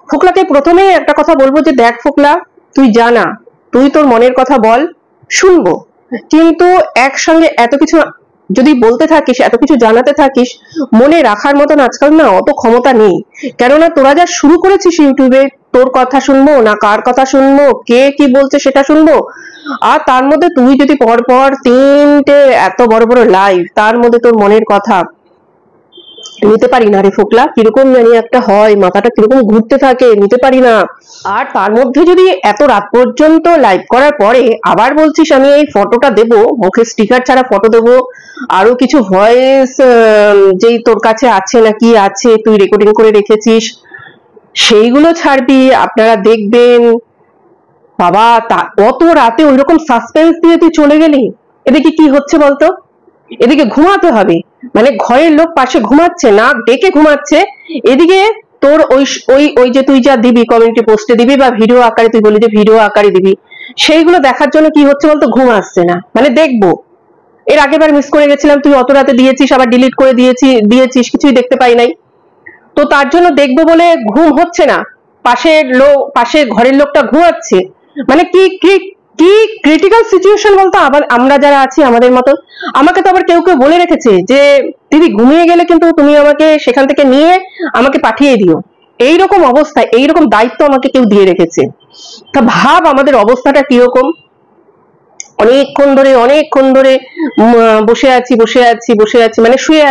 ফোকলাকে প্রথমেই একটা কথা বলবো যে দেখ ফোকলা, তুই জানা, তুই তোর মনের কথা বল, শুনবো, কিন্তু একসঙ্গে এত কিছু যদি বলতে থাকিস, এত কিছু জানাতে থাকিস, মনে রাখার মতন আজকাল না অত ক্ষমতা নেই। কেননা তোরা যা শুরু করেছিস ইউটিউবে, তোর কথা শুনবো না কার কথা শুনবো, কে কি বলছে সেটা শুনবো, আর তার মধ্যে তুই যদি পরপর 3টে এত বড় বড় লাইভ, তার মধ্যে তোর মনের কথা নিতে পারি না রে ফোকলা, কিরকম জানি একটা হয়, মাথাটা কিরকম ঘুরতে থাকে, নিতে পারি না। আর তার মধ্যে যদি এত রাত পর্যন্ত লাইভ করার পরে আবার বলছিস আমি এই ফটোটা দেবো, মুখে স্টিকার ছাড়া ফটো দেবো, আরো কিছু ভয়েস যেই তোর কাছে আছে না কি আছে তুই রেকর্ডিং করে রেখেছিস সেইগুলো ছাড়বি, আপনারা দেখবেন। বাবা, অত রাতে ওইরকম সাসপেন্স দিয়ে তুই চলে গেলি। এদিকে কি হচ্ছে বলতো, এদিকে ঘুমাতে হবে, মানে ঘরের লোক পাশে ঘুমাচ্ছে না, ডেকে ঘুমাচ্ছে, এদিকে তোর ওই ওই ওই যে তুই যা দিবি কমিউনিটি পোস্টে দিবি বা ভিডিও আকারে, তুই বলি যে ভিডিও আকারে দিবি, সেইগুলো দেখার জন্য কি হচ্ছে বলতো, ঘুম আসছে না। মানে দেখবো, এর আগেরবার মিস করে গেছিলাম, তুই অত রাতে দিয়েছিস, আবার ডিলিট করে দিয়েছিস, কিছুই দেখতে পাই নাই। তো তার জন্য দেখবো বলে ঘুম হচ্ছে না, পাশের ঘরের লোকটা ঘুমাচ্ছে, মানে কি কি কি ক্রিটিক্যাল সিচুয়েশন বলতো। আবার আমরা যারা আছি আমাদের মতো, আমাকে তো আবার কেউ কেউ বলে রেখেছে যে দিদি ঘুমিয়ে গেলে কিন্তু তুমি আমাকে সেখান থেকে নিয়ে আমাকে পাঠিয়ে দিও, এইরকম অবস্থায় এইরকম দায়িত্ব আমাকে কেউ দিয়ে রেখেছে। তা ভাব আমাদের অবস্থাটা কিরকম, অনেকক্ষণ ধরে বসে আছি, মানে শুয়ে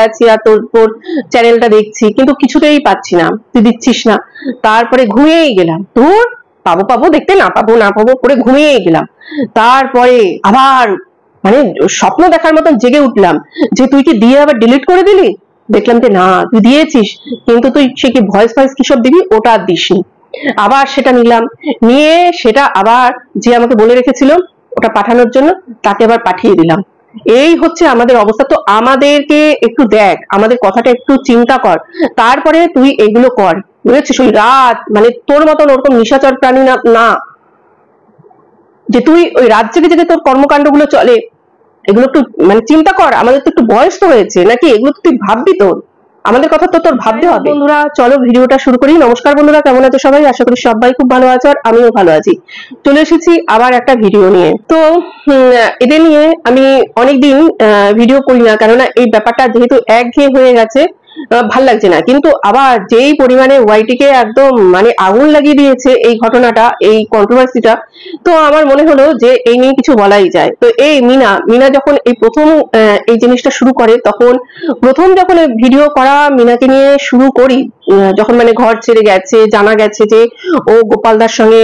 আছি আর তোর চ্যানেলটা দেখছি, কিন্তু কিছুতেই পাচ্ছি না, তুই দিচ্ছিস না। তারপরে ঘুমিয়েই গেলাম, তোর পাবো দেখতে না পাবো করে ঘুমিয়েই গেলাম। তারপরে আবার মানে স্বপ্ন দেখার মতন জেগে উঠলাম যে তুই কি দিয়ে আবার ডিলিট করে দিলি। দেখলাম যে না, তুই দিয়েছিস, কিন্তু তুই সে কি ভয়েস কিসব দিবি ওটা আর দিসনি। আবার সেটা নিলাম, নিয়ে সেটা আবার যে আমাকে বলে রেখেছিল ওটা পাঠানোর জন্য, তাকে আবার পাঠিয়ে দিলাম। এই হচ্ছে আমাদের অবস্থা। তো আমাদেরকে একটু দেখ, আমাদের কথাটা একটু চিন্তা কর, তারপরে তুই এগুলো কর, বুঝেছিস। ওই রাত মানে তোর মতন ওরকম নিশাচর প্রাণী না যে তুই ওই রাত জেগে জেগে তোর কর্মকাণ্ডগুলো চলে, এগুলো একটু মানে চিন্তা কর। আমাদের তো একটু বয়স তো হয়েছে নাকি, এগুলো তো তুই ভাববি, আমাদের কথা তো তোর ভাবতে হবে। বন্ধুরা চলো ভিডিওটা শুরু করি। নমস্কার বন্ধুরা, কেমন আছো সবাই? আশা করি সবাই খুব ভালো আছো, আর আমিও ভালো আছি। চলে এসেছি আবার একটা ভিডিও নিয়ে। তো এদের নিয়ে আমি অনেকদিন ভিডিও করি না, কেননা এই ব্যাপারটা যেহেতু একঘেয়ে হয়ে গেছে, ভাল লাগছে না। কিন্তু আবার যেই পরিমাণে ওয়াইটিকে একদম মানে আগুন লাগিয়ে দিয়েছে এই ঘটনাটা, এই কন্ট্রোভার্সিটা, তো আমার মনে হলো যে এই নিয়ে কিছু বলাই যায়। তো এই মিনা যখন এই প্রথম এই জিনিসটা শুরু করে, তখন প্রথম যখন ভিডিও করা মিনাকে নিয়ে শুরু করি, যখন মানে ঘর ছেড়ে গেছে, জানা গেছে যে ও গোপালদার সঙ্গে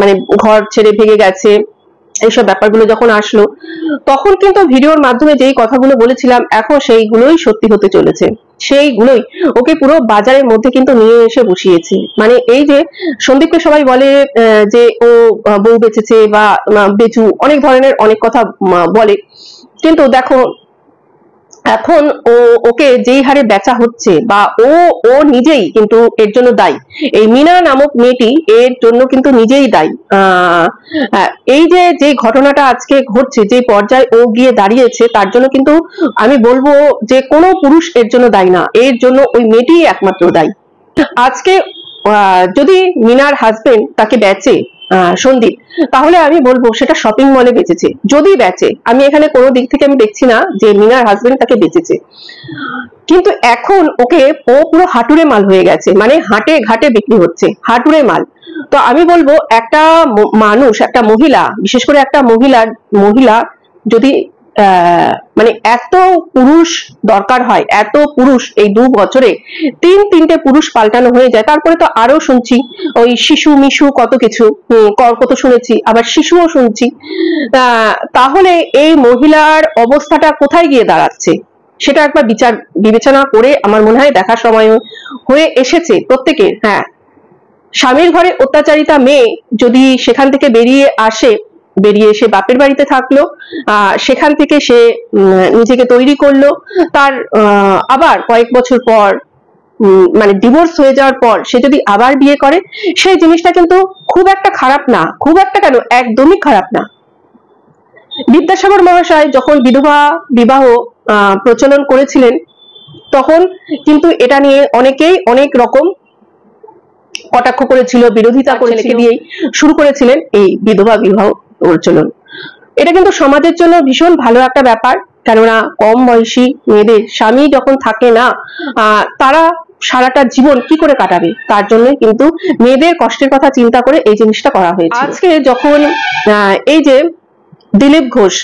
মানে ঘর ছেড়ে ভেগে গেছে, এইসব ব্যাপারগুলো যখন আসলো, তখন কিন্তু ভিডিওর মাধ্যমে যেই কথাগুলো বলেছিলাম এখন সেইগুলোই সত্যি হতে চলেছে। সেইগুলোই ওকে পুরো বাজারের মধ্যে কিন্তু নিয়ে এসে বসিয়েছে। মানে এই যে সন্দীপকে সবাই বলে যে ও বউ বেচেছে বা বেচু, অনেক ধরনের অনেক কথা বলে, কিন্তু দেখো এখন ওকে যেই হারে বেচা হচ্ছে, বা ও নিজেই কিন্তু এর জন্য দায়ী। এই মিনা নামক মেয়েটি এর জন্য কিন্তু নিজেই দায়ী। এই যে ঘটনাটা আজকে ঘটছে, যে পর্যায়ে ও গিয়ে দাঁড়িয়েছে, তার জন্য কিন্তু আমি বলবো যে কোনো পুরুষ এর জন্য দায়ী না, এর জন্য ওই মেয়েটি একমাত্র দায়ী। আজকে যদি মিনার হাজবেন্ড তাকে বেচে সন্দীপ, তাহলে আমি বলবো সেটা শপিং মলে বেচেছে। যদি বেচে, আমি এখানে কোনো দিক থেকে আমি দেখছি না যে মিনার হাজবেন্ড তাকে বেচেছে, কিন্তু এখন ওকে ও পুরো হাঁটুরে মাল হয়ে গেছে, মানে হাটে ঘাটে বিক্রি হচ্ছে, হাঁটুরে মাল। তো আমি বলবো একটা মানুষ, একটা মহিলা, বিশেষ করে একটা মহিলা যদি মানে এত পুরুষ দরকার হয়, এত পুরুষ এই 2 বছরে 3-3টে পুরুষ পাল্টানো হয়ে যায়, তারপরে তো আরো শুনছি ওই শিশু মিশু কত কিছু, কত শুনেছি, আবার শিশুও শুনছি। তাহলে এই মহিলার অবস্থাটা কোথায় গিয়ে দাঁড়াচ্ছে সেটা একবার বিবেচনা করে আমার মনে হয় দেখার সময় হয়ে এসেছে প্রত্যেকের। হ্যাঁ, স্বামীর ঘরে অত্যাচারিতা মেয়ে যদি সেখান থেকে বেরিয়ে এসে বাপের বাড়িতে থাকলো, সেখান থেকে সে নিজেকে তৈরি করলো, তার আবার কয়েক বছর পর মানে ডিভোর্স হয়ে যাওয়ার পর সে যদি আবার বিয়ে করে, সেই জিনিসটা কিন্তু খুব একটা খারাপ না, খুব একটা কেন, একদমই খারাপ না। বিদ্যাসাগর মহাশয় যখন বিধবা বিবাহ প্রচলন করেছিলেন, তখন কিন্তু এটা নিয়ে অনেকেই অনেক রকম কটাক্ষ করেছিল, বিরোধিতা করেছিল, দিয়েই শুরু করেছিলেন এই বিধবা বিবাহ প্রচলন। এটা কিন্তু সমাজের জন্য ভীষণ ভালো একটা ব্যাপার, কেননা কম বয়সী মেয়েদের স্বামী যখন থাকে না, তারা সারাটা জীবন কি করে কাটাবে, তার জন্য কিন্তু মেয়েদের কষ্টের কথা চিন্তা করে এই জিনিসটা করা হয়েছে। আজকে যখন এই যে দিলীপ ঘোষ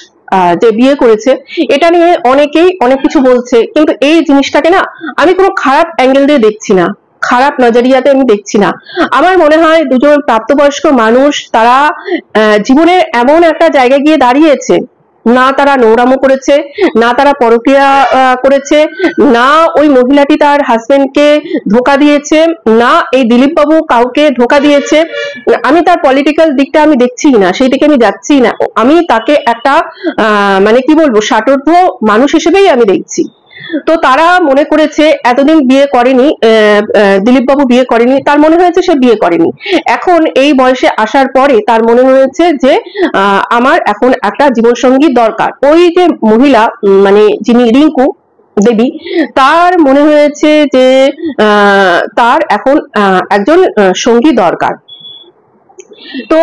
যে বিয়ে করেছে, এটা নিয়ে অনেকেই অনেক কিছু বলছে, কিন্তু এই জিনিসটাকে না আমি কোনো খারাপ অ্যাঙ্গেল দিয়ে দেখছি না, খারাপ নজরিয়াতে আমি দেখছি না। আমার মনে হয় দুজন প্রাপ্তবয়স্ক মানুষ তারা জীবনের এমন একটা জায়গায় গিয়ে দাঁড়িয়েছে, না তারা নোংরামো করেছে, না তারা পরকীয়া করেছে, না ওই মহিলাটি তার হাজবেন্ডকে ধোকা দিয়েছে, না এই দিলীপ বাবু কাউকে ধোকা দিয়েছে। আমি তার পলিটিক্যাল দিকটা আমি দেখছি না, সেই দিকে আমি যাচ্ছি না, আমি তাকে একটা মানে কি বলবো ষাটোর্ধ মানুষ হিসেবেই আমি দেখছি। তো তারা মনে করেছে এতদিন বিয়ে করেনি, দিলীপ বাবু বিয়ে করেনি, তার মনে হয়েছে সে বিয়ে করেনি। এখন এই বয়সে আসার পরে তার মনে হয়েছে যে আমার এখন একটা জীবনসঙ্গী দরকার। ওই যে মহিলা মানে যিনি রিঙ্কু দেবী, তার মনে হয়েছে যে তার এখন একজন সঙ্গী দরকার। তো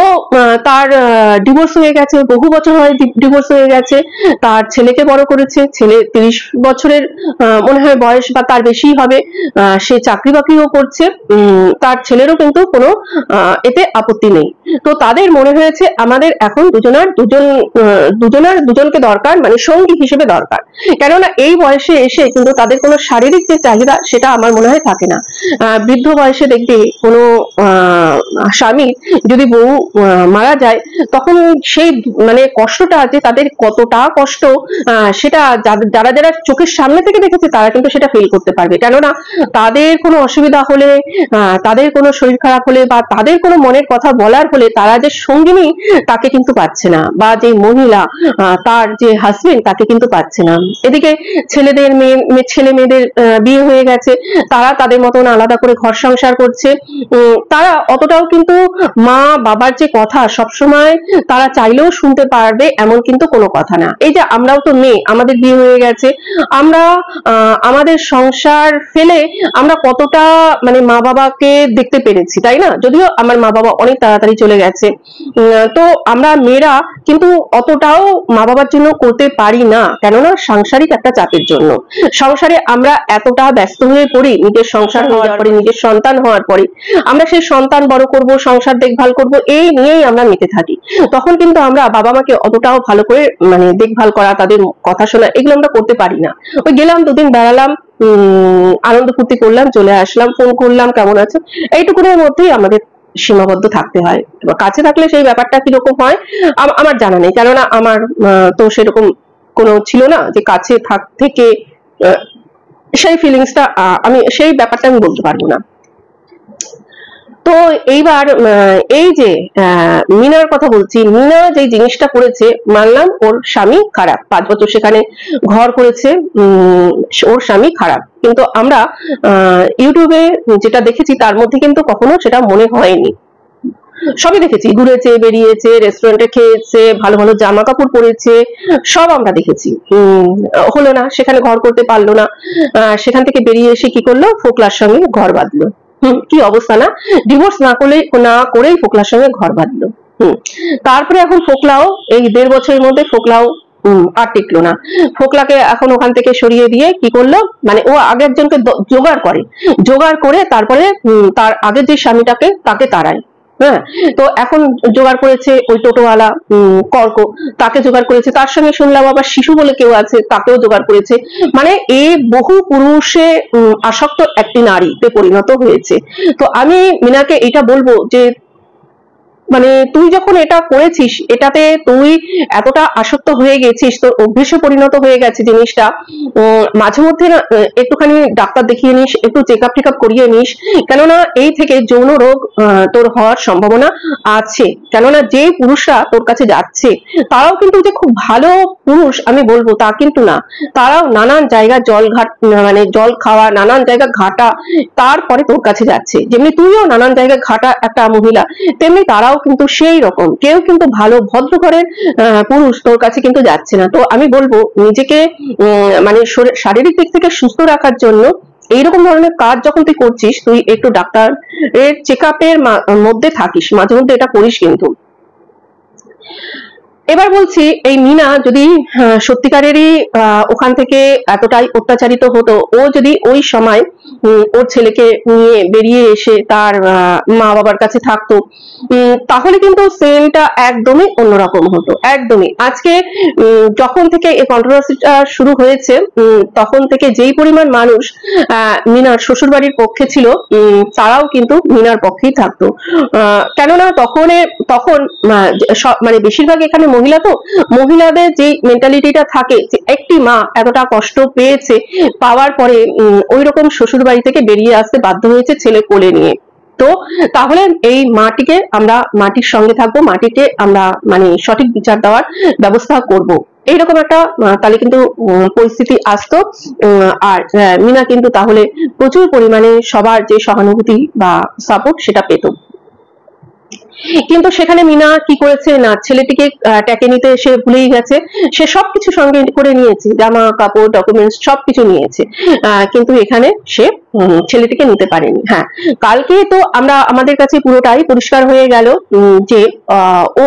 তার ডিভোর্স হয়ে গেছে, বহু বছর হয় ডিভোর্স হয়ে গেছে, তার ছেলেকে বড় করেছে, ছেলে 30 বছরের মনে হয় বয়স বা তার বেশি হবে, সে চাকরি বাকরিও করছে, তার ছেলেরও কিন্তু কোনো এতে আপত্তি নেই। তো তাদের মনে হয়েছে আমাদের এখন দুজনকে দরকার, মানে সঙ্গী হিসেবে দরকার, কেননা এই বয়সে এসে কিন্তু তাদের কোনো শারীরিক যে চাহিদা সেটা আমার মনে হয় থাকে না। বৃদ্ধ বয়সে দেখবে কোনো স্বামী যদি বউ মারা যায়, তখন সেই মানে কষ্টটা যে তাদের কতটা কষ্ট, সেটা যারা যারা চোখের সামনে থেকে দেখেছে তারা কিন্তু সেটা ফিল করতে পারবে। কেননা তাদের কোনো অসুবিধা হলে, তাদের কোনো শরীর খারাপ হলে বা তাদের কোনো মনের কথা বলার হলে তারা যে সঙ্গিনী তাকে কিন্তু পাচ্ছে না, বা যে মহিলা তার যে হাজবেন্ড তাকে কিন্তু পাচ্ছে না। এদিকে ছেলে মেয়েদের বিয়ে হয়ে গেছে, তারা তাদের মতন আলাদা করে ঘর সংসার করছে, তারা অতটাও কিন্তু মা বাবার যে কথা সবসময় তারা চাইলেও শুনতে পারবে এমন কিন্তু কোনো কথা না। এই যে আমরাও তো মেয়ে, আমাদের বিয়ে হয়ে গেছে, আমরা আমাদের সংসার ফেলে আমরা কতটা মানে মা বাবাকে দেখতে পেরেছি, তাই না? যদিও আমার মা বাবা অনেক তাড়াতাড়ি চলে গেছে, তো আমরা মেয়েরা কিন্তু অতটাও মা বাবার জন্য করতে পারি না, কেননা সাংসারিক একটা চাপের জন্য। সংসারে আমরা এতটা ব্যস্ত হয়ে পড়ি, নিজের সংসার হওয়ার পরে, নিজের সন্তান হওয়ার পরে আমরা সেই সন্তান বড় করব, সংসার দেখভাল করব, এই নিয়েই আমরা মেতে থাকি। তখন কিন্তু আমরা বাবা মাকে অতটাও ভালো করে মানে দেখভাল করা, তাদের কথা শোনা, এগুলো আমরা করতে পারি না। ওই গেলাম, দুদিন বেড়ালাম, আনন্দ ফুর্তি করলাম, চলে আসলাম, ফোন করলাম কেমন আছো, এইটুকুনের মধ্যেই আমাদের সীমাবদ্ধ থাকতে হয়। কাছে থাকলে সেই ব্যাপারটা কিরকম হয় আমার জানা নেই, কেননা আমার তো সেরকম কোনো ছিল না যে কাছে থেকে সেই ফিলিংসটা, আমি সেই ব্যাপারটা আমি বলতে পারবো না। তো এইবার এই যে মিনার কথা বলছি, মিনা যে জিনিসটা করেছে, মানলাম ওর স্বামী খারাপ, 5 বছর সেখানে ঘর করেছে, ওর স্বামী খারাপ, কিন্তু আমরা ইউটিউবে যেটা দেখেছি তার মধ্যে কিন্তু কখনো সেটা মনে হয়নি। সবই দেখেছি, ঘুরেছে, বেরিয়েছে, রেস্টুরেন্টে খেয়েছে, ভালো ভালো জামা কাপড় পরেছে, সব আমরা দেখেছি। হলো না, সেখানে ঘর করতে পারলো না, সেখান থেকে বেরিয়ে এসে কি করলো, ফোকলার সঙ্গে ঘর বাঁধলো। কি অবস্থা না, ডিভোর্স না করেই ফোকলার সঙ্গে ঘর বাঁধলো। তারপরে এখন ফোকলাও এই 1.5 বছরের মধ্যে ফোকলাও আর টিকলো না, ফোকলাকে এখন ওখান থেকে সরিয়ে দিয়ে কি করলো, মানে ও আগে একজনকে জোগাড় করে তারপরে তার আগের যে স্বামীটাকে তাকে তাড়ায়। হ্যাঁ, তো এখন জোগাড় করেছে ওই টোটোওয়ালা কর্ক, তাকে জোগাড় করেছে, তার সঙ্গে শুনলাম আবার শিশু বলে কেউ আছে, তাকেও জোগাড় করেছে। মানে এ বহু পুরুষে আসক্ত একটি নারীতে পরিণত হয়েছে। তো আমি মিনাকে এটা বলবো যে মানে তুই যখন এটা করেছিস, এটাতে তুই এতটা আসক্ত হয়ে গেছিস, তোর অভ্যেসে পরিণত হয়ে গেছে জিনিসটা, মাঝে মধ্যে একটুখানি ডাক্তার দেখিয়ে নিস, একটু চেকআপ টেকআপ করিয়ে নিস, কেননা এই থেকে যৌন রোগ তোর হওয়ার সম্ভাবনা আছে। কেননা যে পুরুষরা তোর কাছে যাচ্ছে তারাও কিন্তু যে খুব ভালো পুরুষ আমি বলবো তা কিন্তু না, তারাও নানান জায়গা মানে জল খাওয়া, নানান জায়গা ঘাটা, তারপরে তোর কাছে যাচ্ছে। যেমনি তুইও নানান জায়গায় ঘাটা একটা মহিলা, তেমনি তারাও কিন্তু সেই রকম, কেউ কিন্তু ভালো ভদ্র ঘরের পুরুষ তোর কাছে কিন্তু যাচ্ছে না। তো আমি বলবো নিজেকে মানে শারীরিক দিক থেকে সুস্থ রাখার জন্য এইরকম ধরনের কাজ যখন তুই করছিস, তুই একটু ডাক্তারের চেক আপের মধ্যে থাকিস, মাঝে মধ্যে এটা করিস কিন্তু। এবার বলছি, এই মিনা যদি সত্যিকারেরই ওখান থেকে এতটাই অত্যাচারিত হতো, ও যদি ওই সময় ওর ছেলেকে নিয়ে বেরিয়ে এসে তার মা বাবার কাছে থাকতো, তাহলে কিন্তু সেলটা একদমই অন্যরকম হতো, একদমই। আজকে যখন থেকে এই কন্ট্রোভার্সিটা শুরু হয়েছে, তখন থেকে যেই পরিমাণ মানুষ মিনার শ্বশুর বাড়ির পক্ষে ছিল, তারাও কিন্তু মিনার পক্ষেই থাকতো। কেননা তখন মানে বেশিরভাগ এখানে মহিলা, তো মহিলাদের যে মেন্টালিটিটা থাকে যে একটি মা এতটা কষ্ট পেয়েছে, পাওয়ার পরে ওইরকম শ্বশুর বাড়ি থেকে বেরিয়ে আসতে বাধ্য হয়েছে ছেলে কোলে নিয়ে। তো তাহলে এই মাটির সঙ্গে থাকবো, মাটিকে আমরা মানে সঠিক বিচার দেওয়ার ব্যবস্থা করব, এইরকম একটা তাহলে কিন্তু পরিস্থিতি আসতো। আর মিনা কিন্তু তাহলে প্রচুর পরিমাণে সবার যে সহানুভূতি বা সাপোর্ট সেটা পেত। কিন্তু সেখানে মিনা কি করেছে না, ছেলেটিকে ট্যাকে নিতে সে ভুলেই গেছে। সে সবকিছু সঙ্গে করে নিয়েছে, জামা কাপড় ডকুমেন্টস সবকিছু নিয়েছে, কিন্তু এখানে সে ছেলেটিকে নিতে পারেনি। হ্যাঁ, কালকে তো আমাদের কাছে পুরোটাই পরিষ্কার হয়ে গেল যে ও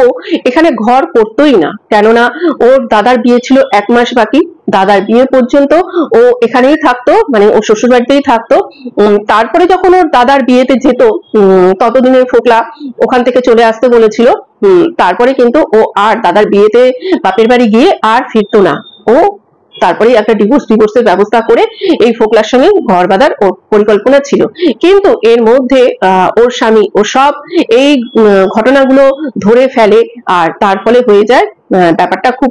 এখানে ঘর করতোই না, কেননা ওর দাদার বিয়ে ছিল 1 মাস বাকি। দাদার বিয়ে পর্যন্ত ও এখানেই থাকতো, মানে ও শ্বশুর বাড়িতেই থাকতো। তারপরে যখন ওর দাদার বিয়েতে যেত, ততদিনের ফোকলা ওখান থেকে চলে আসতে বলেছিল। তারপরে কিন্তু ও আর দাদার বিয়েতে বাপের বাড়ি গিয়ে আর ফিরতো না। ও তারপরে একটা ডিভোর্সের ব্যবস্থা করে এই ফোকলার সঙ্গে ঘর বাঁধার ওর পরিকল্পনা ছিল। কিন্তু এর মধ্যে ওর স্বামী ও সব এই ঘটনাগুলো ধরে ফেলে, আর তার ফলে হয়ে যায় ব্যাপারটা খুব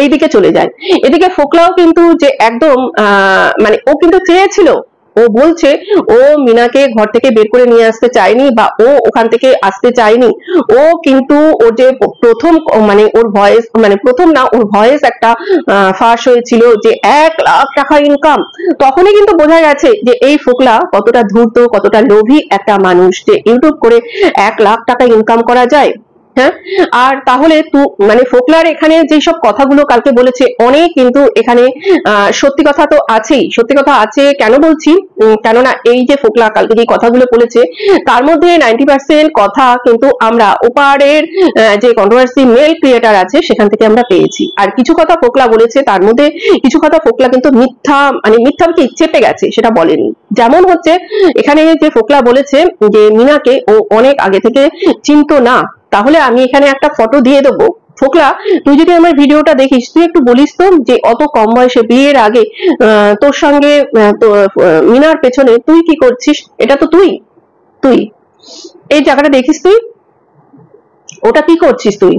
এইদিকে চলে যায়। এদিকে ফোকলাও কিন্তু যে একদম মানে ও কিন্তু চেয়েছিল, ও বলছে ও মিনাকে ঘর থেকে বের করে নিয়ে আসতে চায়নি, বা ও ওখান থেকে আসতে চায়নি। ও কিন্তু ওর যে প্রথম মানে ওর ভয়েস, মানে প্রথম না, ওর ভয়েস একটা ফাঁস হয়েছিল যে 1 লাখ টাকা ইনকাম, তখনই কিন্তু বোঝা গেছে যে এই ফোকলা কতটা ধূর্ত, কতটা লোভী একটা মানুষ, যে ইউটিউব করে 1 লাখ টাকা ইনকাম করা যায়। হ্যাঁ, আর তাহলে মানে ফোকলার এখানে যেসব কথাগুলো কালকে বলেছে, অনেক কিন্তু এখানে সত্যি কথা তো আছেই। সত্যি কথা আছে কেন বলছি, কেননা এই যে ফোকলা কালকে যে কথাগুলো বলেছে, তার মধ্যে 90% কথা কিন্তু আমরা ওপারের যে কন্ট্রোভার্সি মেল ক্রিয়েটার আছে সেখান থেকে আমরা পেয়েছি। আর কিছু কথা ফোকলা বলেছে, তার মধ্যে কিছু কথা ফোকলা কিন্তু মিথ্যা, মানে মিথ্যা কি চেপে গেছে, সেটা বলেনি। যেমন হচ্ছে এখানে যে ফোকলা বলেছে যে মিনাকে ও অনেক আগে থেকে চিনতো না। তাহলে আমি এখানে একটা ফটো দিয়ে দেবো। ফোকলা, তুই যদি আমার ভিডিওটা দেখিস, তুই একটু বলিস তো যে অত কম বয়সে বিয়ের আগে তোর সঙ্গে মিনার পেছনে তুই কি করছিস? এটা তো তুই এই জায়গাটা দেখিস, তুই ওটা কি করছিস তুই?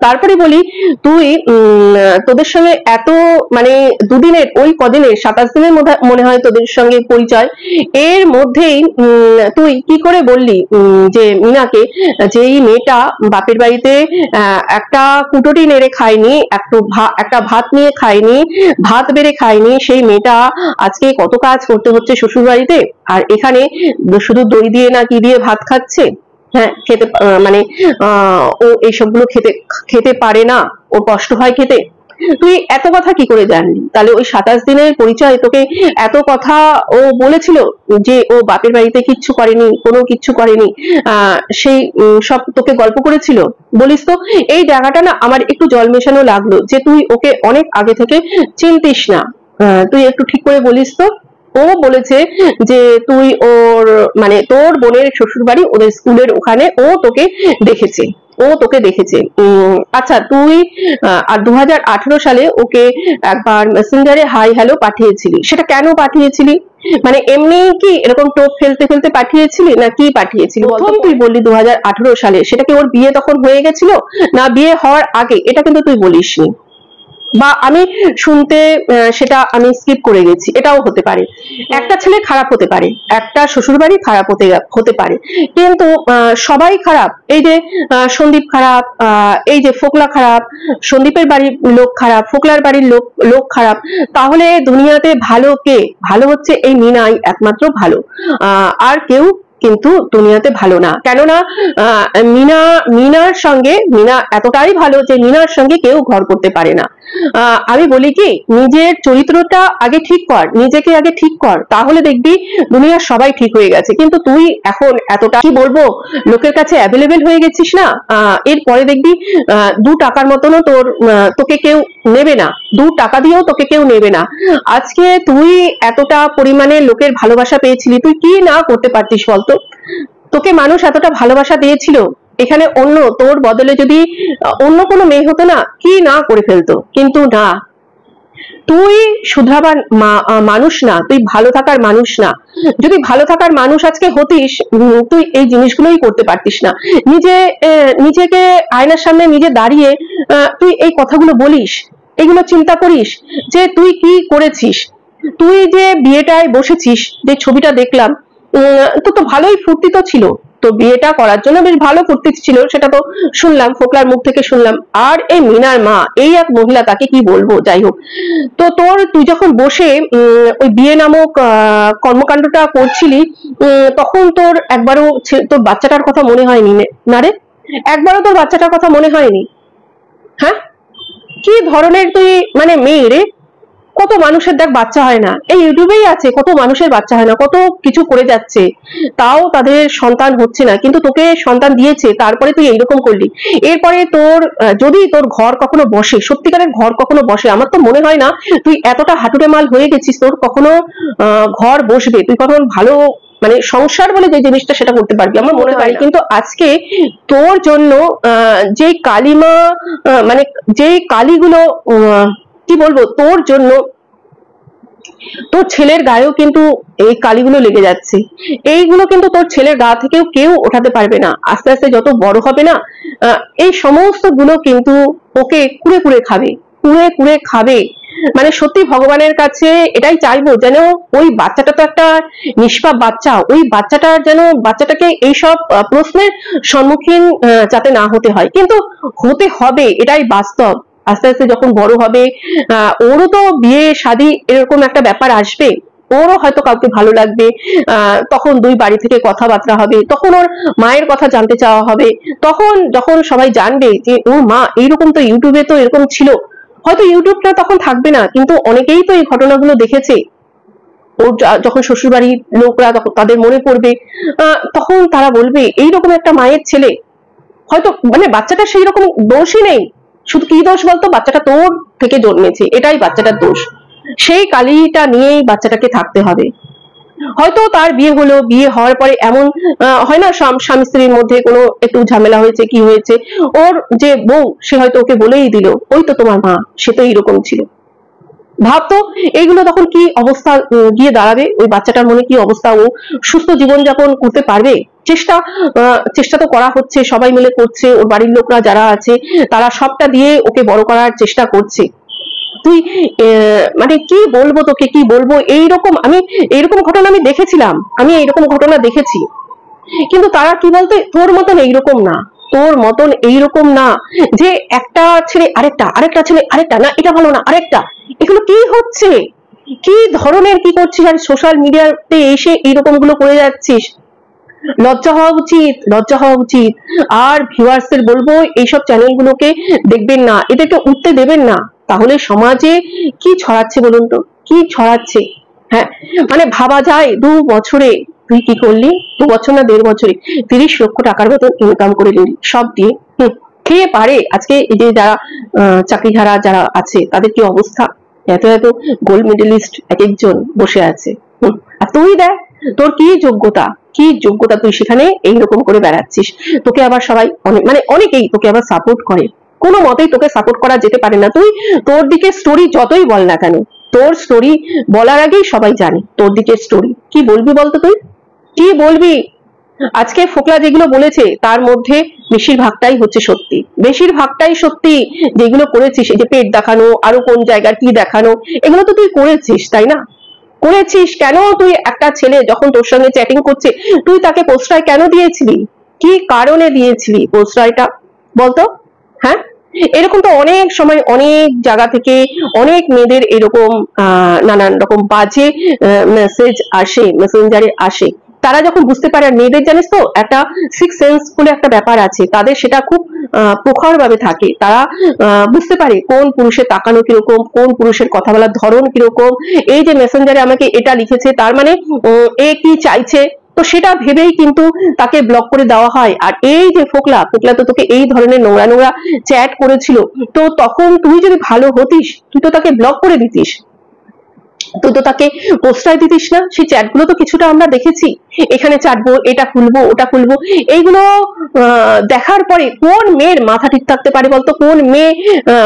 তারপরে বলি, তুই তোদের সঙ্গে এত মানে দুদিনের, ওই কদিনের 27 দিনের মধ্যে মনে হয় তোদের সঙ্গে পরিচয়, এর মধ্যেই তুই কি করে বললি যে মিনাকে, যে এই মেয়েটা বাপের বাড়িতে একটা কুটোটি নেড়ে খায়নি, একটা ভাত নিয়ে খায়নি, ভাত বেড়ে খায়নি, সেই মেয়েটা আজকে কত কাজ করতে হচ্ছে শ্বশুর বাড়িতে, আর এখানে শুধু দই দিয়ে না কি দিয়ে ভাত খাচ্ছে। হ্যাঁ, খেতে মানে ও এইসবগুলো খেতে পারে না, ওর কষ্ট হয় খেতে। তুই এত কথা কি করে জানলি? তাহলে ওই 27 দিনের পরিচয় তোকে এত কথা ও বলেছিল যে ও বাপের বাড়িতে কিচ্ছু করেনি, কোনো কিচ্ছু করেনি, সেই সব তোকে গল্প করেছিল? বলিস তো। এই জায়গাটা না আমার একটু জল মেশানো লাগলো, যে তুই ওকে অনেক আগে থেকে চিনতিস না। তুই একটু ঠিক করে বলিস তো। ও বলেছে যে তুই ওর মানে তোর বোনের শ্বশুর বাড়ি, ওদের স্কুলের ওখানে ও তোকে দেখেছে, আচ্ছা তুই আর 2018 সালে ওকে একবার মেসেঞ্জারে হাই হ্যালো পাঠিয়েছিলি, সেটা কেন পাঠিয়েছিলি? মানে এমনি কি এরকম টোপ ফেলতে ফেলতে পাঠিয়েছিলি, না কি পাঠিয়েছিলি? প্রথম তুই বললি 2018 সালে, সেটা কি ওর বিয়ে তখন হয়ে গেছিল, না বিয়ে হওয়ার আগে? এটা কিন্তু তুই বলিসনি, বা আমি শুনতে সেটা আমি স্কিপ করে গেছি, এটাও হতে পারে। একটা ছেলে খারাপ হতে পারে, একটা শ্বশুর বাড়ি খারাপ হতে পারে, কিন্তু সবাই খারাপ? এই যে সন্দীপ খারাপ, এই যে ফোকলা খারাপ, সন্দীপের বাড়ির লোক খারাপ, ফোকলার বাড়ির লোক খারাপ, তাহলে দুনিয়াতে ভালো কে? ভালো হচ্ছে এই মিনাই একমাত্র ভালো, আর কেউ কিন্তু দুনিয়াতে ভালো না। কেননা মিনার সঙ্গে মিনা এতটাই ভালো যে মিনার সঙ্গে কেউ ঘর করতে পারে না। আমি বলি কি, নিজের চরিত্রটা আগে ঠিক কর, নিজেকে আগে ঠিক কর, তাহলে দেখবি দুনিয়ার সবাই ঠিক হয়ে গেছে। কিন্তু তুই এখন এতটা কি বলবো লোকের কাছে অ্যাভেলেবেল হয়ে গেছিস না, এরপরে দেখবি 2 টাকার মতনও তোকে কেউ নেবে না, 2 টাকা দিয়েও তোকে কেউ নেবে না। আজকে তুই এতটা পরিমাণে লোকের ভালোবাসা পেয়েছিলি, তুই কি না করতে পারতিস বলতো? তোকে মানুষ এতটা ভালোবাসা দিয়েছিল, এখানে অন্য তোর বদলে যদি অন্য কোনো মেয়ে হতো না, কি না করে ফেলতো। কিন্তু না, তুই শুধরাবার মানুষ না, তুই ভালো থাকার মানুষ না। যদি ভালো থাকার মানুষ আজকে হতিস, তুই এই জিনিসগুলোই করতে পারতিস না। নিজেকে আয়নার সামনে নিজে দাঁড়িয়ে তুই এই কথাগুলো বলিস, এগুলো চিন্তা করিস যে তুই কি করেছিস। তুই যে বিয়েটায় বসেছিস, যে ছবিটা দেখলাম, তো ভালোই ফুর্তি তো ছিল, তো বিয়েটা করার জন্য বেশ ভালো ফুর্তি ছিল, সেটা তো শুনলাম, ফোকলার মুখ থেকে শুনলাম। আর এই মিনার মা, এই এক মহিলা, তাকে কি বলবো, যাই হোক। তো তুই যখন বসে ওই বিয়ে নামক কর্মকাণ্ডটা করছিলি, তখন তোর একবারও তোর বাচ্চাটার কথা মনে হয়নি না রে? একবারও তোর বাচ্চাটার কথা মনে হয়নি? হ্যাঁ, কি ধরনের তুই মানে মেয়ে রে? কত মানুষের দেখ বাচ্চা হয় না, এই ইউটিউবেই আছে, কত মানুষের বাচ্চা হয় না, কত কিছু করে যাচ্ছে, তাও তাদের সন্তান হচ্ছে না। কিন্তু তোকে সন্তান দিয়েছে, তারপরে তুই এইরকম করলি। এরপরে যদি তোর ঘর কখনো বসে, সত্যিকারের ঘর কখনো বসে, আমার তো মনে হয় না তুই এতটা হাঁটুরে মাল হয়ে গেছিস তোর কখনো ঘর বসবে, তুই কখনো ভালো মানে সংসার বলে যে জিনিসটা সেটা করতে পারবি, আমার মনে হয়। কিন্তু আজকে তোর জন্য যে কালিমা, মানে যে কালিগুলো, কি বলবো, তোর জন্য তোর ছেলের গায়েও কিন্তু এই কালিগুলো লেগে যাচ্ছে। এইগুলো কিন্তু তোর ছেলের গা থেকেও কেউ ওঠাতে পারবে না। আস্তে আস্তে যত বড় হবে না, এই সমস্ত গুলো কিন্তু ওকে কুড়ে কুড়ে খাবে, কুড়ে কুড়ে খাবে। মানে সত্যি ভগবানের কাছে এটাই চাইবো, যেন ওই বাচ্চাটা তো একটা নিষ্পাপ বাচ্চা, ওই বাচ্চাটাকে এইসব প্রশ্নের সম্মুখীন যাতে না হতে হয়। কিন্তু হতে হবে, এটাই বাস্তব। আস্তে আস্তে যখন বড় হবে, ওরও তো বিয়ে শাদী এরকম একটা ব্যাপার আসবে, ওরও হয়তো কাউকে ভালো লাগবে, তখন 2 বাড়ি থেকে কথাবার্তা হবে, তখন ওর মায়ের কথা জানতে চাওয়া হবে। তখন যখন সবাই জানবে যে ওর মা এইরকম, তো ইউটিউবে তো এরকম ছিল, হয়তো ইউটিউবটা তখন থাকবে না, কিন্তু অনেকেই তো এই ঘটনাগুলো দেখেছে। ওর যখন শ্বশুরবাড়ির লোকরা তখন তাদের মনে পড়বে, তখন তারা বলবে এইরকম একটা মায়ের ছেলে। হয়তো মানে বাচ্চাটা সেই রকম দোষই নেই, শুধু কি দোষ বলতো, বাচ্চাটা তোর থেকে জন্মেছে, এটাই বাচ্চাটার দোষ। সেই কালিটা নিয়েই বাচ্চাটাকে থাকতে হবে। হয়তো তার বিয়ে হলো, বিয়ে হওয়ার পরে এমন হয় না, স্বামী স্ত্রীর মধ্যে কোনো একটু ঝামেলা হয়েছে, কি হয়েছে, ওর যে বউ সে হয়তো ওকে বলেই দিল, ওই তো তোমার মা, সে তো এইরকম ছিল। ভাবতো এইগুলো তখন কি অবস্থা গিয়ে দাঁড়াবে, ওই বাচ্চাটার মনে কি অবস্থা, ও সুস্থ জীবনযাপন করতে পারবে? চেষ্টা তো করা হচ্ছে, সবাই মিলে করছে, ওর বাড়ির লোকরা যারা আছে তারা সবটা দিয়ে ওকে বড় করার চেষ্টা করছে। তুই মানে কি বলবো তোকে, কি বলবো, এইরকম ঘটনা আমি দেখেছিলাম, আমি এইরকম ঘটনা দেখেছি। কিন্তু তারা কি বলতো, তোর মতন এইরকম না, তোর মতন এইরকম না যে একটা ছেলে আরেকটা ছেলে আরেকটা, না এটা ভালো না আরেকটা। এগুলো কি হচ্ছে, কি ধরনের কি করছিস, আর সোশ্যাল মিডিয়াতে এসে এইরকম গুলো করে যাচ্ছিস? লজ্জা হওয়া উচিত, লজ্জা হওয়া উচিত। আর ভিউয়ার্সদের বলবো, এইসব চ্যানেলগুলোকে দেখবেন না, এদেরকে উঠতে দেবেন না। তাহলে সমাজে কি ছড়াচ্ছে বলুন তো, কি ছড়াচ্ছে? হ্যাঁ, মানে ভাবা যায় 2 বছরে তুই কি করলি, 2 বছর না 1.5 বছরে 30 লক্ষ টাকার মতো ইনকাম করে নিলি, সব দিয়ে খেয়ে পারে। আজকে এই যে যারা চাকরিহারা যারা আছে, তাদের কি অবস্থা, এত এত গোল্ড মেডেলিস্ট এক একজন বসে আছে। আর তুই দেখ তোর কি যোগ্যতা, কি যোগ্যতা, তুই সেখানে এইরকম করে বেড়াচ্ছিস। তোকে আবার সবাই মানে অনেকেই তোকে আবার সাপোর্ট করে, কোনো মতেই তোকে সাপোর্ট করা যেতে পারে না। তুই তোর দিকে স্টোরি যতই বল না কেন, তোর স্টোরি বলার আগেই সবাই জানে তোর দিকে স্টোরি। কি বলবি বলতো, তুই কি বলবি? আজকে ফোকলা যেগুলো বলেছে তার মধ্যে বেশিরভাগটাই হচ্ছে সত্যি, বেশিরভাগটাই সত্যি। যেগুলো করেছিস, এই যে পেট দেখানো, আরো কোন জায়গার কি দেখানো, এগুলো তো তুই করেছিস, তাই না? করেছিস। কেন তুই একটা ছেলে যখন তোর সঙ্গে চ্যাটিং করছে, তুই তাকে প্রশ্রয় কেন দিয়েছিলি? কি কারণে দিয়েছিলি প্রশ্রয়টা বলতো? হ্যাঁ, এরকম তো অনেক সময় অনেক জায়গা থেকে অনেক মেয়েদের এরকম নানান রকম বাজে মেসেজ আসে, মেসেঞ্জারে আসে। তারা যখন বুঝতে পারে, আর মেয়েদের জানিস তো একটা সিক্স সেন্স বলে একটা ব্যাপার আছে, তাদের সেটা খুব প্রখর ভাবে থাকে। তারা বুঝতে পারে কোন পুরুষের তাকানো কিরকম, কোন পুরুষের কথা বলার ধরন কিরকম। এই যে মেসেঞ্জারে আমাকে এটা লিখেছে, তার মানে এ কি চাইছে, তো সেটা ভেবেই কিন্তু তাকে ব্লক করে দেওয়া হয়। আর এই যে ফোকলা তো তোকে এই ধরনের নোংরা নোংরা চ্যাট করেছিল, তো তখন তুই যদি ভালো হতিস তুই তো তাকে ব্লক করে দিতিস, তুই তো তাকে প্রশ্রয় দিতিস না। সেই চ্যাটগুলো তো কিছুটা আমরা দেখেছি, এখানে চাটবো, এটা খুলবো, ওটা খুলবো, এইগুলো দেখার পরে কোন মেয়ের মাথা ঠিক থাকতে পারে বলতো? কোন মেয়ে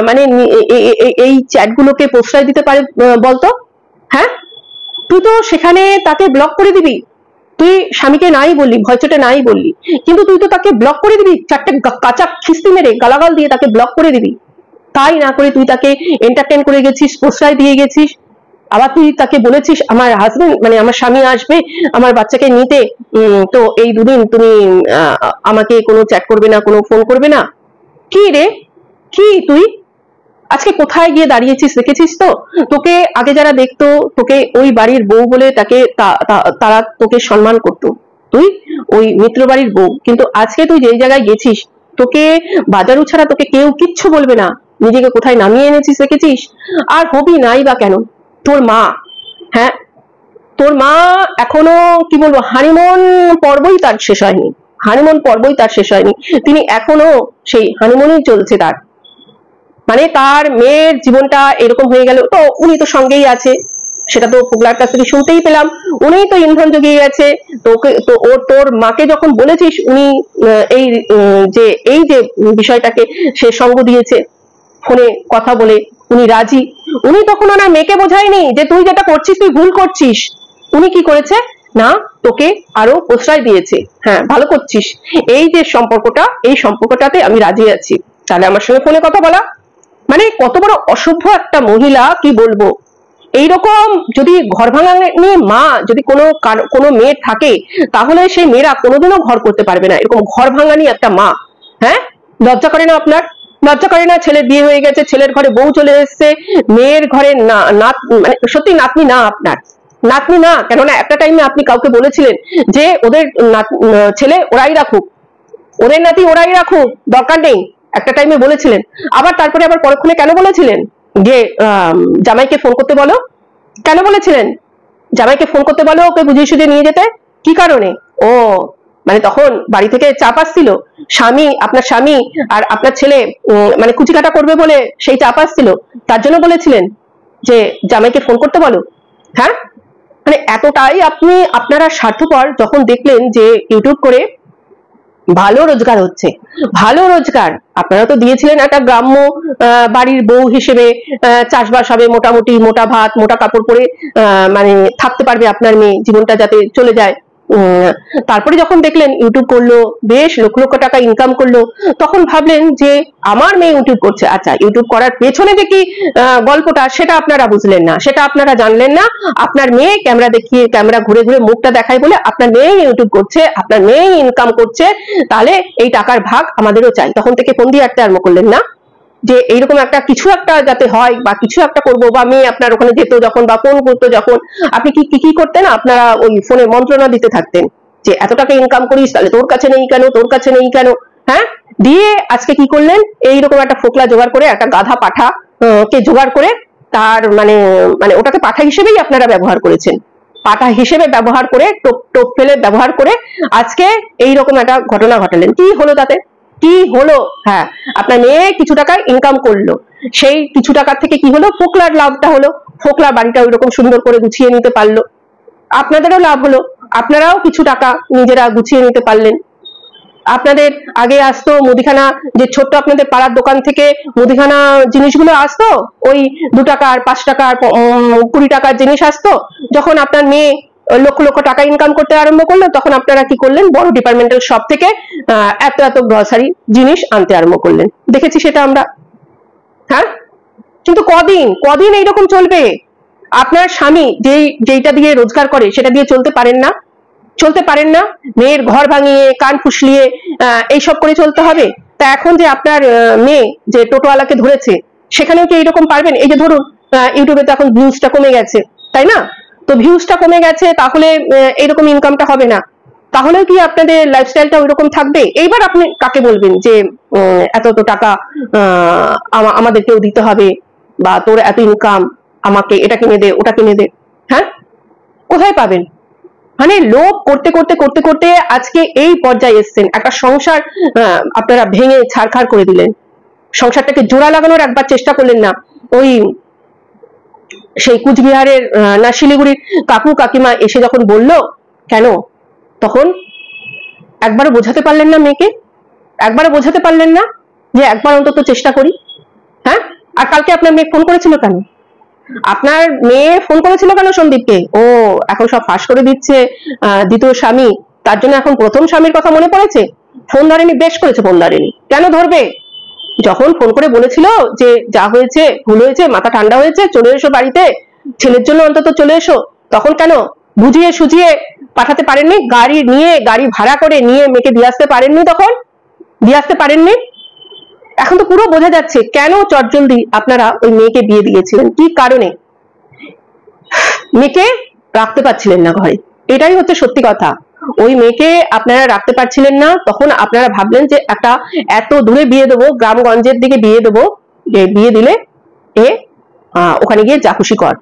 মানে এই চ্যাটগুলোকে প্রশ্রয় দিতে পারে বলতো? হ্যাঁ, তুই তো সেখানে তাকে ব্লক করে দিবি। তুই স্বামীকে নাই বললি, ভয়চটে নাই বললি, কিন্তু তুই তো তাকে ব্লক করে দিবি, চারটে কাঁচা খিস্তি মেরে গালাগাল দিয়ে তাকে ব্লক করে দিবি। তাই না করে তুই তাকে এন্টারটেন করে গেছিস, প্রশ্রয় দিয়ে গেছিস। আবার তুই তাকে বলেছিস আমার হাজবেন্ড মানে আমার স্বামী আসবে আমার বাচ্চাকে নিতে, তো এই দুদিন তুমি আমাকে কোনো চ্যাট করবে না, কোনো ফোন করবে না। কি রে, কি তুই আজকে কোথায় গিয়ে দাঁড়িয়েছিস দেখেছিস তো? তোকে আগে যারা দেখতো, তোকে ওই বাড়ির বউ বলে তাকে তারা তোকে সম্মান করতো, তুই ওই মিত্র বাড়ির বউ। কিন্তু আজকে তুই যেই জায়গায় গেছিস, তোকে বাজারু ছাড়া তোকে কেউ কিচ্ছু বলবে না। নিজেকে কোথায় নামিয়ে এনেছিস দেখেছিস? আর হবি নাই বা কেন? তোর মা, হ্যাঁ তোর মা এখনো কি বলবো, হানিমুন পর্বই তার শেষ হয়নি, হানিমুন পর্বই তার শেষ হয়নি। তিনি এখনো সেই হানিমুনই চলছে তার, মানে তার মেয়ের জীবনটা এরকম হয়ে গেল। তো উনি তো সঙ্গেই আছে, সেটা তো ফোকলার কাছ থেকে শুনতেই পেলাম, উনিই তো ইন্ধন জুগিয়ে গেছে। তোকে তো তোর মাকে যখন বলেছিস, উনি এই যে বিষয়টাকে সে সঙ্গ দিয়েছে, ফোনে কথা বলে উনি রাজি, উনি তখন ওনার মেয়েকে বোঝায়নি যে তুই যেটা করছিস তুই ভুল করছিস। উনি কি করেছে না, তোকে আরো প্রশ্রয় দিয়েছে, হ্যাঁ ভালো করছিস, এই যে সম্পর্কটা, এই সম্পর্কটাতে আমি রাজি আছি, তাহলে আমার সঙ্গে ফোনে কথা বলা। মানে কত বড় অসভ্য একটা মহিলা, কি বলবো। এইরকম যদি ঘর ভাঙা নিয়ে মা যদি কোনো মেয়ে থাকে, তাহলে সেই মেয়েরা কোনোদিনও ঘর করতে পারবে না। এরকম ঘর ভাঙানি একটা মা, হ্যাঁ লজ্জা করে না আপনার? লজ্জা করে না? ছেলের বিয়ে হয়ে গেছে, ছেলের ঘরে বউ চলে এসছে, মেয়ের ঘরে মানে সত্যি নাতনি না আপনার, নাতনি না। কেননা একটা টাইমে আপনি কাউকে বলেছিলেন যে ওদের ছেলে ওরাই রাখুক, ওদের নাতি ওরাই রাখুক, দরকার নেই, একটা টাইমে বলেছিলেন। আবার তারপরে আবার পরক্ষণে কেন বলেছিলেন যে জামাইকে ফোন করতে বলো? কেন বলেছিলেন জামাইকে ফোন করতে বলো, ওকে বুঝিয়ে সুঝিয়ে নিয়ে যেতে? কি কারণে? ও মানে তখন বাড়ি থেকে চাপ আসছিল, আপনার স্বামী আর আপনার ছেলে মানে কুচিকাটা করবে বলে সেই চাপ আসছিল, তার জন্য বলেছিলেন যে জামাইকে ফোন করতে বলো? হ্যাঁ, মানে এতটাই আপনারা স্বার্থপর। যখন দেখলেন যে ইউটিউব করে ভালো রোজগার হচ্ছে, ভালো রোজগার, আপনারা তো দিয়েছিলেন একটা গ্রাম্য বাড়ির বউ হিসেবে, চাষবাস হবে, মোটামুটি মোটা ভাত মোটা কাপড় পরে মানে থাকতে পারবে আপনার মেয়ে, জীবনটা যাতে চলে যায়। তারপরে যখন দেখলেন ইউটিউব করলো, বেশ লক্ষ লক্ষ টাকা ইনকাম করলো, তখন ভাবলেন যে আমার মেয়ে ইউটিউব করছে, আচ্ছা ইউটিউব করার পেছনে যে কি গল্পটা, সেটা আপনারা বুঝলেন না, সেটা আপনারা জানলেন না। আপনার মেয়ে ক্যামেরা ঘুরে ঘুরে মুখটা দেখায় বলে আপনার মেয়ে ইউটিউব করছে, আপনার মেয়ে ইনকাম করছে, তাহলে এই টাকার ভাগ আমাদেরও চাই। তখন থেকে ফোন দিয়ে আরম্ভ করলেন না যে এইরকম একটা কিছু একটা যাতে হয়, বা কিছু একটা করবো, বা মেয়ে আপনার ওখানে যেত যখন, বা ফোন করতো যখন, আপনি কি করতেন? আপনারা ওই ফোনে মন্ত্রণা দিতে থাকতেন যে এত টাকা ইনকাম করিস, তাহলে তোর কাছে নেই কেন, তোর কাছে নেই কেন? হ্যাঁ, দিয়ে আজকে কি করলেন, এইরকম একটা ফোকলা জোগাড় করে, একটা গাধা পাঠা কে জোগাড় করে, তার মানে মানে ওটাকে পাঠা হিসেবেই আপনারা ব্যবহার করেছেন, পাঠা হিসেবে ব্যবহার করে, টোপ ফেলে ব্যবহার করে আজকে এইরকম একটা ঘটনা ঘটালেন। কি হলো তাতে? কি হলো? হ্যাঁ, আপনার মেয়ে কিছু টাকা ইনকাম করলো, সেই কিছু টাকার থেকে কি হলো, ফোকলার লাভটা হলো, ফোকলার বাড়িটা ওইরকম সুন্দর করে গুছিয়ে নিতে পারলো, আপনাদেরও লাভ হলো, আপনারাও কিছু টাকা নিজেরা গুছিয়ে নিতে পারলেন। আপনাদের আগে আসতো মুদিখানা, যে ছোট্ট আপনাদের পাড়ার দোকান থেকে মুদিখানা জিনিসগুলো আসতো, ওই 2 টাকা আর 5 টাকা আর 20 টাকার জিনিস আসতো। যখন আপনার মেয়ে লক্ষ লক্ষ টাকা ইনকাম করতে আরম্ভ করলো, তখন আপনারা কি করলেন, বড় ডিপার্টমেন্টাল শপ থেকে এত এত গ্রসারি জিনিস আনতে আরম্ভ করলেন। দেখেছি সেটা আমরা। হ্যাঁ, কিন্তু কদিন এইরকম চলবে? আপনার স্বামী যেইটা দিয়ে রোজগার করে সেটা দিয়ে চলতে পারেন না? মেয়ের ঘর ভাঙিয়ে, কান ফুসলিয়ে এইসব করে চলতে হবে? তা এখন যে আপনার মেয়ে যে টোটোওয়ালাকে ধরেছে, সেখানেও কি এইরকম পারবেন? এই যে ধরুন ইউটিউবে তো এখন ভিউজটা কমে গেছে, তাই না? তো ভিউজটা কমে গেছে, তাহলে এইরকম ইনকামটা হবে না। তাহলে কি আপনাদের লাইফস্টাইলটা ওইরকম থাকবে? এইবার আপনি কাকে বলবেন যে এত এত টাকা আমাদেরকেও দিতে হবে, বা তোর এত ইনকাম, আমাকে এটা কিনে দে ওটা কিনে দে? হ্যাঁ, কোথায় পাবেন? মানে লোভ করতে করতে করতে করতে আজকে এই পর্যায়ে এসছেন। একটা সংসার আপনারা ভেঙে ছারখার করে দিলেন। সংসারটাকে জোড়া লাগানোর একবার চেষ্টা করলেন না? ওই সেই কুচবিহারের না শিলিগুড়ির কাকু কাকিমা এসে যখন বলল কেন, তখন একবারও বোঝাতে পারলেন না মেয়েকে? একবারও বোঝাতে পারলেন না যে একবার অন্তত চেষ্টা করি? হ্যাঁ, আর কালকে আপনার মেয়ে ফোন করেছিল কেন? আপনার মেয়ে ফোন করেছিল কেন সন্দীপকে? ও এখন সব ফাঁস করে দিচ্ছে দ্বিতীয় স্বামী, তার জন্য এখন প্রথম স্বামীর কথা মনে পড়েছে? ফোন ধরেনি, বেশ করেছে ফোন ধরেনি। কেন ধরবে? যখন ফোন করে বলেছিল যে যা হয়েছে ভুল হয়েছে, মাথা ঠান্ডা হয়েছে, চলে এসো বাড়িতে, ছেলের জন্য অন্তত চলে এসো, তখন কেন বুঝিয়ে সুঝিয়ে পাঠাতে পারেননি? গাড়ি নিয়ে, গাড়ি ভাড়া করে নিয়ে মেয়েকে দিয়ে আসতে পারেননি? তখন দিয়ে আসতে পারেননি? এখন তো পুরো বোঝা যাচ্ছে কেন চটজলদি আপনারা ওই মেয়েকে বিয়ে দিয়েছিলেন, কি কারণে। মেয়েকে রাখতে পারছিলেন না ঘরে, এটাই হচ্ছে সত্যি কথা। ওই মেয়েকে আপনারা রাখতে পারছিলেন না, তখন আপনারা ভাবলেন যে একটা এত দূরে বিয়ে দেবো, গ্রামগঞ্জের দিকে বিয়ে দেবো, যে বিয়ে দিলে এ ওখানে গিয়ে যা খুশি কর,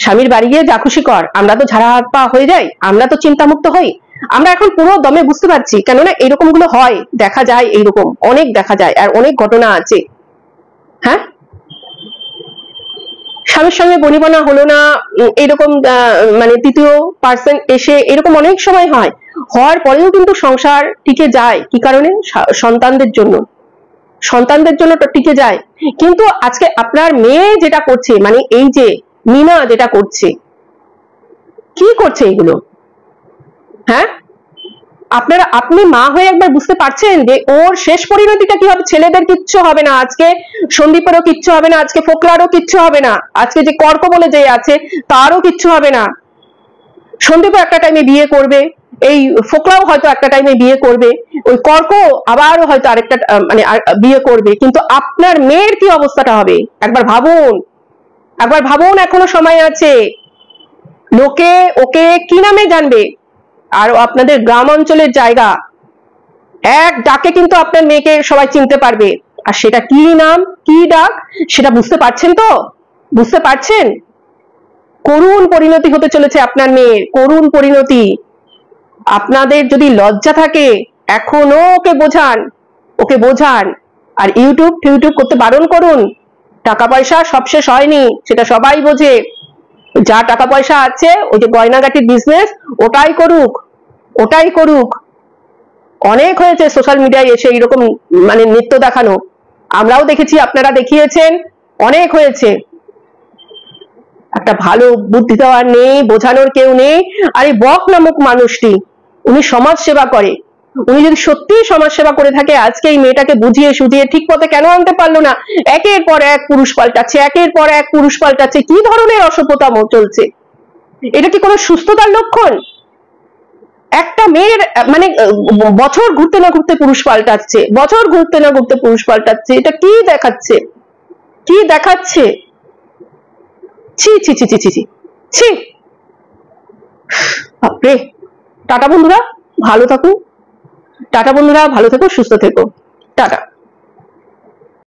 স্বামীর বাড়ি গিয়ে যা খুশি কর, আমরা তো ঝাড়া হাত পা হয়ে যাই, আমরা তো চিন্তামুক্ত হই। আমরা এখন পুরো দমে বুঝতে পারছি, কেননা এরকম গুলো হয়, দেখা যায়, এইরকম অনেক দেখা যায়, আর অনেক ঘটনা আছে। হ্যাঁ, স্বামীর সঙ্গে বনিবনা হলো না, এরকম মানে তৃতীয় পার্সন এসে, এরকম অনেক সময় হয়। হওয়ার পরেও কিন্তু সংসার টিকে যায় কি কারণে? সন্তানদের জন্য, সন্তানদের জন্য টিকে যায়। কিন্তু আজকে আপনার মেয়ে যেটা করছে, মানে এই যে মিনা যেটা করছে, কি করছে এগুলো? হ্যাঁ, আপনি মা হয়ে একবার বুঝতে পারছেন যে ওর শেষ পরিণতিটা কি হবে? ছেলেদের কিচ্ছু হবে না আজকে, সন্দীপেরও কিচ্ছু হবে না আজকে, ফোকলারও কিচ্ছু হবে না আজকে, যে কর্ক বলে যে আছে তারও কিচ্ছু হবে না। সন্দীপও একটা টাইমে বিয়ে করবে, এই ফোকলাও হয়তো একটা টাইমে বিয়ে করবে, ওই কর্ক আবারও হয়তো আরেকটা মানে বিয়ে করবে, কিন্তু আপনার মেয়ের কি অবস্থাটা হবে একবার ভাবুন, একবার ভাবুন। এখনো সময় আছে। লোকে ওকে কি নামে জানবে? আর আপনাদের গ্রাম অঞ্চলের জায়গা, এক ডাকে কিন্তু আপনার মেয়েকে সবাই চিনতে পারবে। আর সেটা কি নাম, কি ডাক, সেটা বুঝতে পারছেন তো? বুঝতে পারছেন? করুণ পরিণতি হতে চলেছে আপনার মেয়ের, করুণ পরিণতি। আপনাদের যদি লজ্জা থাকে এখনো ওকে বোঝান, ওকে বোঝান। আর ইউটিউব করতে বারণ করুন। টাকা পয়সা সব শেষ হয়নি, সেটা সবাই বোঝে। যা টাকা পয়সা আছে, ওই যে গয়নাগাটির বিজনেস, ওটাই করুক, ওটাই করুক। অনেক হয়েছে সোশ্যাল মিডিয়ায় এসে এরকম মানে নৃত্য দেখানো, আমরাও দেখেছি, আপনারা দেখিয়েছেন, অনেক হয়েছে। একটা ভালো বুদ্ধি দেওয়ার নেই, বোঝানোর কেউ নেই। আর এই বক নামক মানুষটি, উনি সমাজ সেবা করে, উনি যদি সত্যি সমাজ সেবা করে থাকে, আজকে এই মেয়েটাকে বুঝিয়ে সুঝিয়ে ঠিক পথে কেন আনতে পারলো না? একের পর এক পুরুষ পাল্টাচ্ছে, একের পর এক পুরুষ পাল্টাচ্ছে, কি ধরনের অসভ্যতা চলছে? এটা কি কোনো সুস্থতার লক্ষণ? একটা মেয়ের মানে বছর ঘুরতে না ঘুরতে পুরুষ পাল্টাচ্ছে, বছর ঘুরতে না ঘুরতে পুরুষ পাল্টাচ্ছে, এটা কি দেখাচ্ছে? কি দেখাচ্ছে? ছি ছি ছি ছি ছি ছি ছি। বাপরে। টাটা বন্ধুরা, ভালো থাকুন। টাটা বন্ধুরা, ভালো থেকো, সুস্থ থেকো। টাটা।